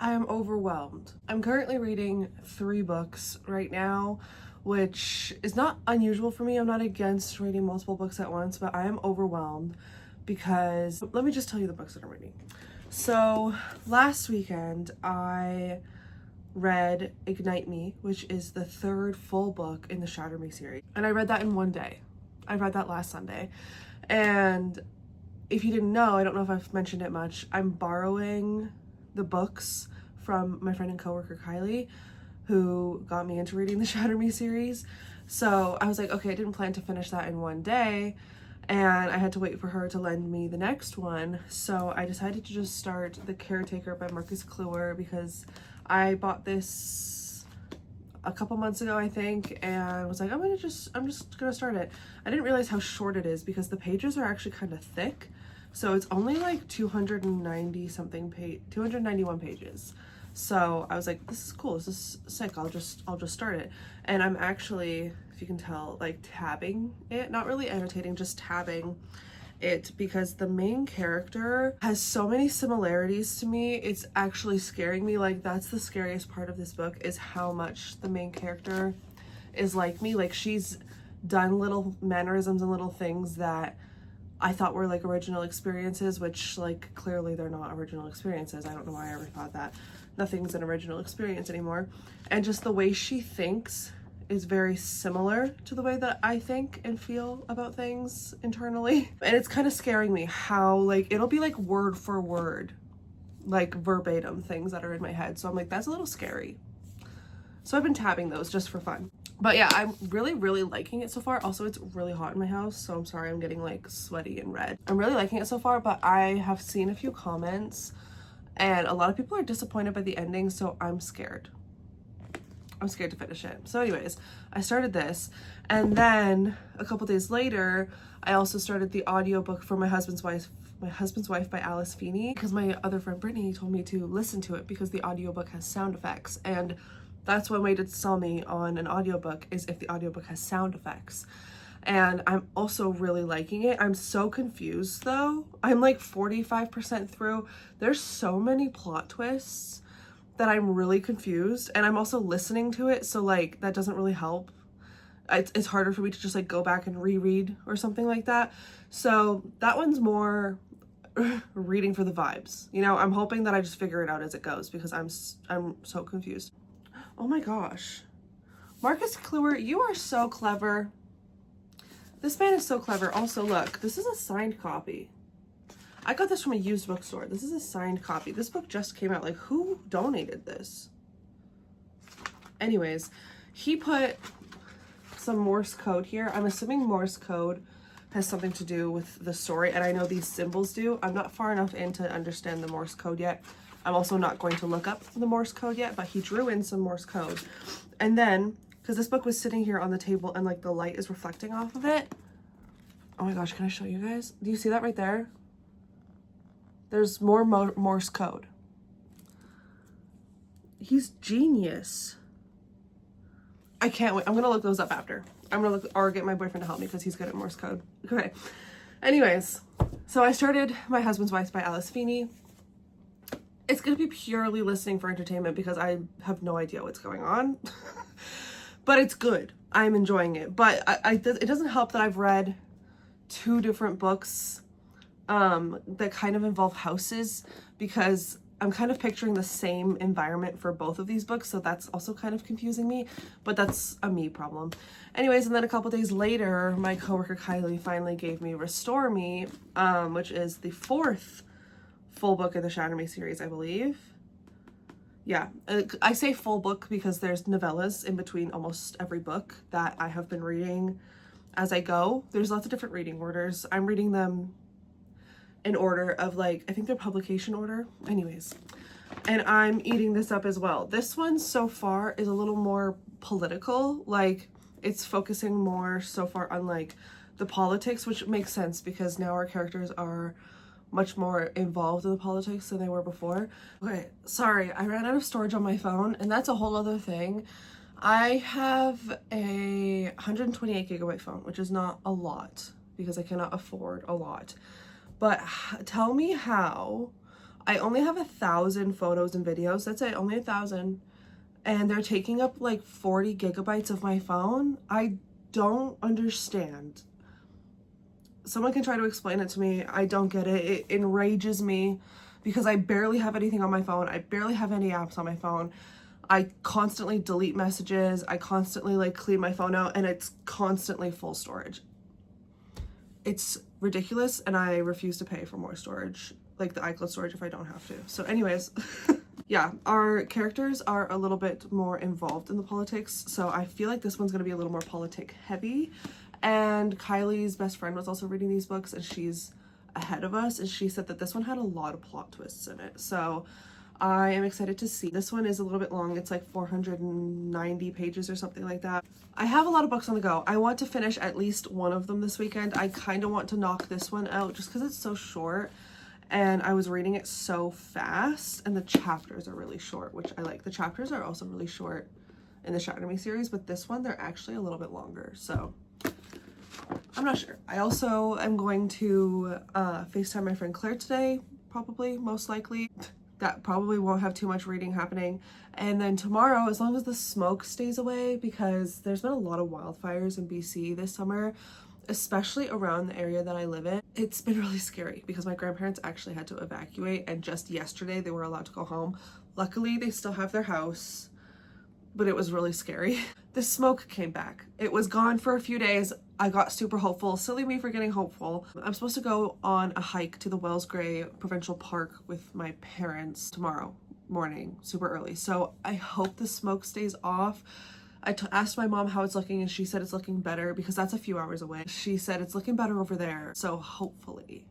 I am overwhelmed. I'm currently reading 3 books right now, which is not unusual for me. I'm not against reading multiple books at once, but I am overwhelmed because let me just tell you the books that I'm reading. So last weekend I read Ignite Me, which is the 3rd full book in the Shatter Me series. And I read that in one day. I read that last Sunday. And if you didn't know, I don't know if I've mentioned it much, I'm borrowing the books from my friend and coworker Kylie, who got me into reading the Shatter Me series. So I was like, okay, I didn't plan to finish that in one day, and I had to wait for her to lend me the next one. So I decided to just start The Caretaker by Marcus Kluwer because I bought this a couple months ago, I think, and was like, I'm just gonna start it. I didn't realize how short it is because the pages are actually kind of thick. So it's only like 291 pages. So I was like, this is cool, this is sick, I'll just start it. And I'm actually, if you can tell, like tabbing it, not really annotating, just tabbing it because the main character has so many similarities to me. It's actually scaring me. Like, that's the scariest part of this book, is how much the main character is like me. Like, she's done little mannerisms and little things that I thought were like original experiences, which like clearly they're not original experiences. I don't know why I ever thought that. Nothing's an original experience anymore. And just the way she thinks is very similar to the way that I think and feel about things internally. And it's kind of scaring me how like it'll be like word for word, like verbatim things that are in my head. So I'm like, that's a little scary. So I've been tabbing those just for fun. But yeah, I'm really liking it so far. Also, it's really hot in my house, so I'm sorry I'm getting like sweaty and red. I'm really liking it so far, but I have seen a few comments and a lot of people are disappointed by the ending, so I'm scared. I'm scared to finish it. So anyways, I started this, and then a couple days later, I also started the audiobook for My Husband's Wife by Alice Feeney, because my other friend Brittany told me to listen to it because the audiobook has sound effects, and that's one way to sell me on an audiobook, is if the audiobook has sound effects. And I'm also really liking it. I'm so confused though. I'm like 45% through. There's so many plot twists that I'm really confused, and I'm also listening to it, so like that doesn't really help. It's harder for me to just like go back and reread or something like that. So that one's more reading for the vibes. You know, I'm hoping that I just figure it out as it goes because I'm so confused. Oh my gosh. Marcus Kluwer, you are so clever. This man is so clever. Also, look, this is a signed copy. I got this from a used bookstore. This is a signed copy. This book just came out. Like, who donated this? Anyways, he put some Morse code here. I'm assuming Morse code has something to do with the story, and I know these symbols do. I'm not far enough in to understand the Morse code yet. I'm also not going to look up the Morse code yet, but he drew in some Morse code. And then, because this book was sitting here on the table and like the light is reflecting off of it. Oh my gosh, can I show you guys? Do you see that right there? There's more Morse code. He's genius. I can't wait. I'm gonna look those up after. I'm gonna look, or get my boyfriend to help me because he's good at Morse code. Okay. Anyways, so I started My Husband's Wife by Alice Feeney. It's gonna be purely listening for entertainment because I have no idea what's going on. But it's good. I'm enjoying it. But it doesn't help that I've read 2 different books that kind of involve houses, because I'm kind of picturing the same environment for both of these books, so that's also kind of confusing me, but that's a me problem. Anyways, and then a couple days later, my coworker Kylie finally gave me Restore Me, which is the 4th full book of the Shatter Me series, I believe. Yeah, I say full book because there's novellas in between almost every book that I have been reading as I go. There's lots of different reading orders. I'm reading them in order of like, I think they're publication order. Anyways, and I'm eating this up as well. This one so far is a little more political. Like, it's focusing more so far on like the politics, which makes sense because now our characters are much more involved in the politics than they were before. Okay, sorry, I ran out of storage on my phone, and that's a whole other thing. I have a 128 gigabyte phone, which is not a lot because I cannot afford a lot. But tell me how I only have 1,000 photos and videos. That's it, only 1,000. And they're taking up like 40 gigabytes of my phone. I don't understand. Someone can try to explain it to me. I don't get it. It enrages me because I barely have anything on my phone. I barely have any apps on my phone. I constantly delete messages. I constantly like clean my phone out, and it's constantly full storage. It's ridiculous, and I refuse to pay for more storage, like the iCloud storage, if I don't have to. So anyways, yeah, our characters are a little bit more involved in the politics, so I feel like this one's gonna be a little more politic heavy. And Kylie's best friend was also reading these books, and she's ahead of us, and she said that this one had a lot of plot twists in it. So I am excited to see. This one is a little bit long. It's like 490 pages or something like that. I have a lot of books on the go. I want to finish at least one of them this weekend. I kind of want to knock this one out just because it's so short, and I was reading it so fast, and the chapters are really short, which I like. The chapters are also really short in the Shatter Me series, but this one, they're actually a little bit longer. So I'm not sure. I also am going to FaceTime my friend Claire today, probably, most likely. That probably won't have too much reading happening. And then tomorrow, as long as the smoke stays away, because there's been a lot of wildfires in BC this summer, especially around the area that I live in. It's been really scary because my grandparents actually had to evacuate, and just yesterday they were allowed to go home. Luckily, they still have their house, but it was really scary. The smoke came back. It was gone for a few days. I got super hopeful. Silly me for getting hopeful. I'm supposed to go on a hike to the Wells Gray Provincial Park with my parents tomorrow morning, super early. So I hope the smoke stays off. I asked my mom how it's looking, and she said it's looking better because that's a few hours away. She said it's looking better over there. So hopefully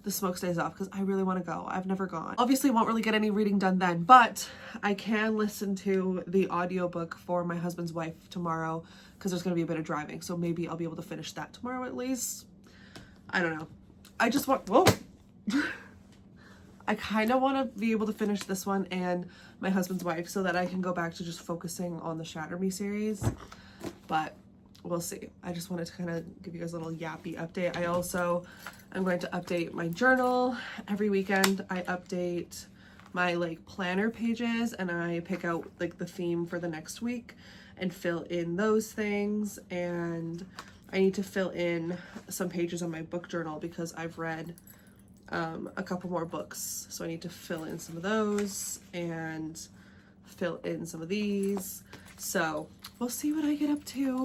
the smoke stays off, because I really want to go. I've never gone. Obviously won't really get any reading done then, but I can listen to the audiobook for My Husband's Wife tomorrow, because there's going to be a bit of driving, so maybe I'll be able to finish that tomorrow at least. I don't know. I just want, whoa. I kind of want to be able to finish this one and My Husband's Wife so that I can go back to just focusing on the Shatter Me series, but we'll see. I just wanted to kind of give you guys a little yappy update. I also am going to update my journal every weekend. I update my like planner pages, and I pick out like the theme for the next week and fill in those things. And I need to fill in some pages on my book journal because I've read a couple more books, so I need to fill in some of those and fill in some of these. So we'll see what I get up to.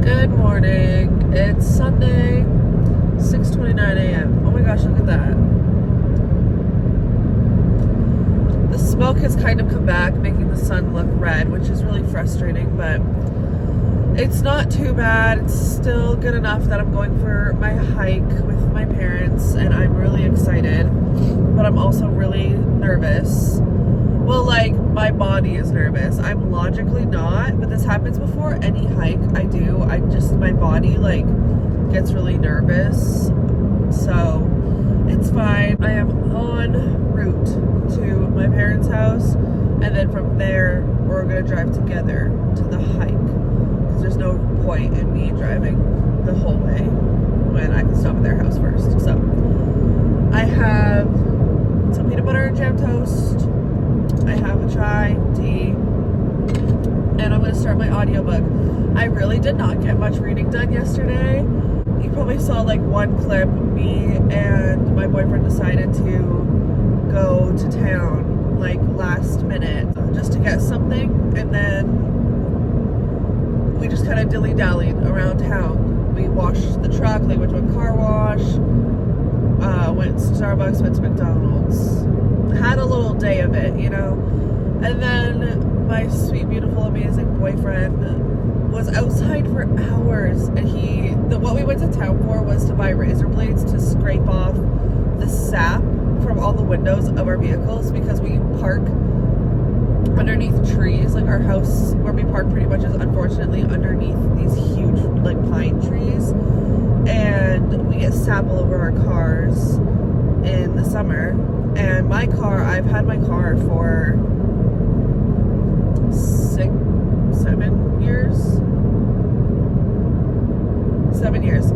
Good morning. It's Sunday, 6:29 a.m. Oh my gosh, look at that. The smoke has kind of come back, making the sun look red, which is really frustrating, but it's not too bad. It's still good enough that I'm going for my hike with my parents, and I'm really excited, but I'm also really nervous. Well, like, my body is nervous. I'm logically not, but this happens before any hike I do. My body, like, gets really nervous. So, it's fine. I am en route to my parents' house, and then from there, we're gonna drive together to the hike. Because there's no point in me driving the whole way when I can stop at their house first. So, I have some peanut butter and jam toast. I have a chai, tea, and I'm going to start my audiobook. I really did not get much reading done yesterday. You probably saw like one clip. Me and my boyfriend decided to go to town like last minute just to get something, and then we just kind of dilly-dallied around town. We washed the truck, like went to a car wash, went to Starbucks, went to McDonald's. Had a little day of it, you know? And then my sweet, beautiful, amazing boyfriend was outside for hours, and what we went to town for was to buy razor blades to scrape off the sap from all the windows of our vehicles, because we park underneath trees. Like our house where we park pretty much is unfortunately underneath these huge like pine trees, and we get sap all over our cars in the summer. And my car, I've had my car for 7 years. 7 years.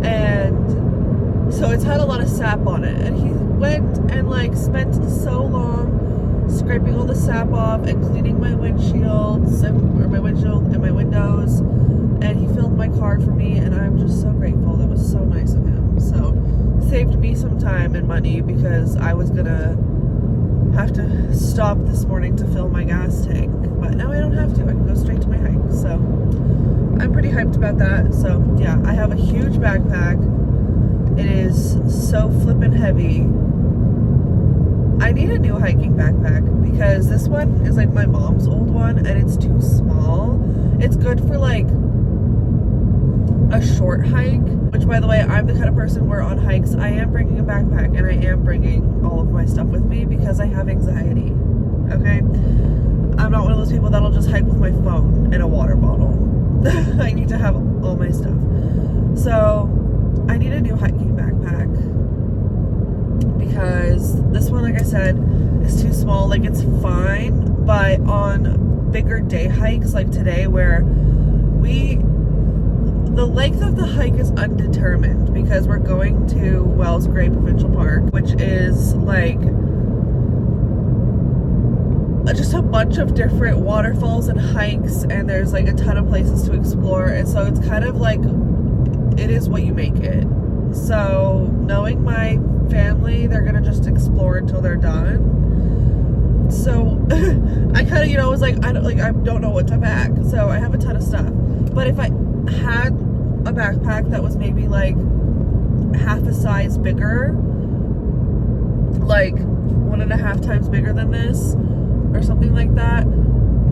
And so it's had a lot of sap on it. And he went and like spent so long scraping all the sap off and cleaning my windshields or my windshield and my windows. And he filled my car for me, and I'm just so grateful. That was so nice of him. So saved me some time and money, because I was gonna have to stop this morning to fill my gas tank, but now I don't have to. I can go straight to my hike. So I'm pretty hyped about that. So yeah, I have a huge backpack. It is so flippin' heavy. I need a new hiking backpack, because this one is like my mom's old one, and it's too small. It's good for like a short hike, which, by the way, I'm the kind of person where on hikes I am bringing a backpack and I am bringing all of my stuff with me, because I have anxiety. Okay, I'm not one of those people that'll just hike with my phone and a water bottle. I need to have all my stuff. So I need a new hiking backpack, because this one, like I said, is too small. Like, it's fine, but on bigger day hikes like today, where the length of the hike is undetermined, because we're going to Wells Gray Provincial Park, which is like just a bunch of different waterfalls and hikes, and there's like a ton of places to explore. And so it's kind of like, it is what you make it. So knowing my family, they're gonna just explore until they're done. So I kind of, was like, I don't know what to pack. So I have a ton of stuff. But if I had a backpack that was maybe like half a size bigger, like 1.5 times bigger than this, or something like that,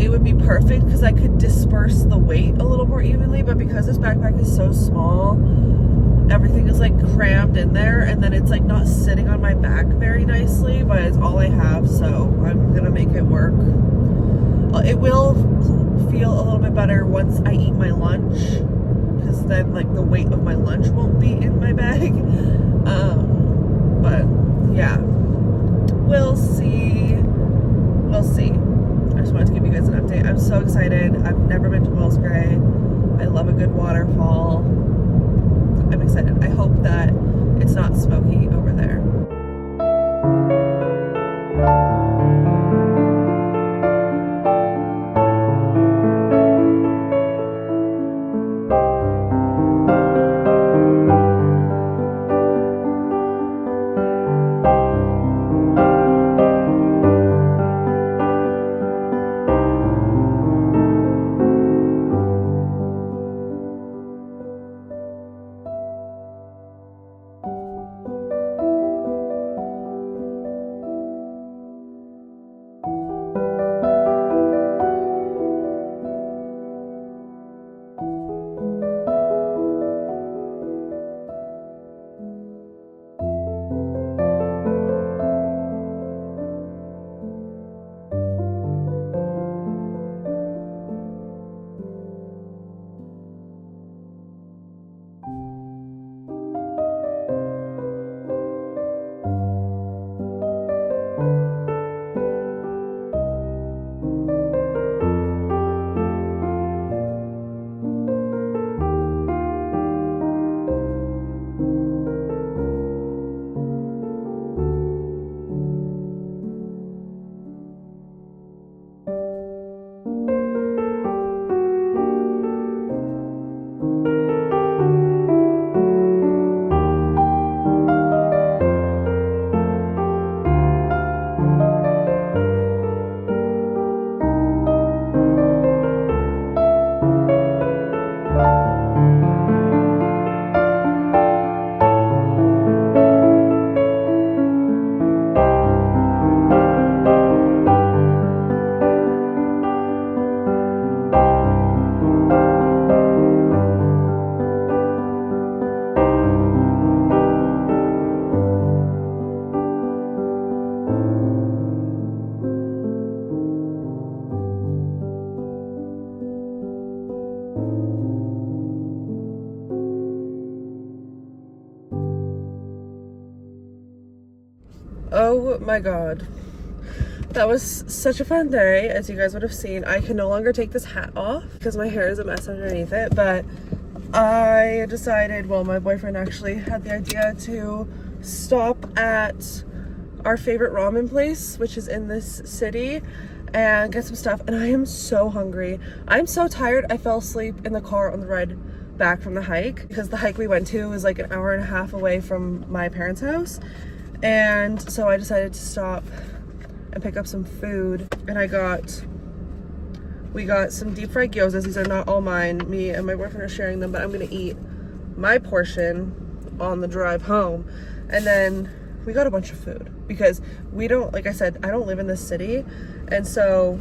it would be perfect, because I could disperse the weight a little more evenly. But because this backpack is so small, everything is like crammed in there, and then it's like not sitting on my back very nicely, but it's all I have, so I'm gonna make it work. It will feel a little bit better once I eat my lunch, because then like the weight of my lunch won't be in my bag. But yeah, we'll see. I just wanted to give you guys an update. I'm so excited. I've never been to Wells Gray. I love a good waterfall. I'm excited. I hope that it's not smoky over there. Oh my god. That was such a fun day. As you guys would have seen, I can no longer take this hat off because my hair is a mess underneath it, but I decided, well, my boyfriend actually had the idea to stop at our favorite ramen place, which is in this city, and get some stuff. And I am so hungry. I'm so tired. I fell asleep in the car on the ride back from the hike because the hike we went to was like an hour and a half away from my parents' house. And so I decided to stop and pick up some food. And we got some deep fried gyozas. These are not all mine. Me and my boyfriend are sharing them, but I'm gonna eat my portion on the drive home. And then we got a bunch of food because we don't, like I said, I don't live in this city. And so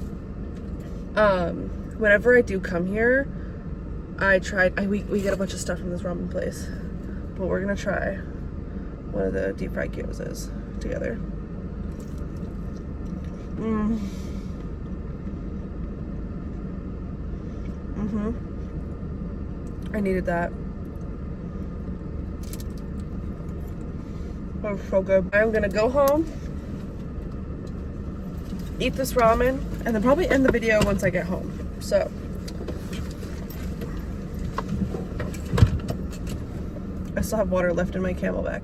whenever I do come here, we get a bunch of stuff from this ramen place. But we're gonna try one of the deep fried gyozas together. I needed that. That was so good. I'm gonna go home, eat this ramen, and then probably end the video once I get home. So I still have water left in my Camelback.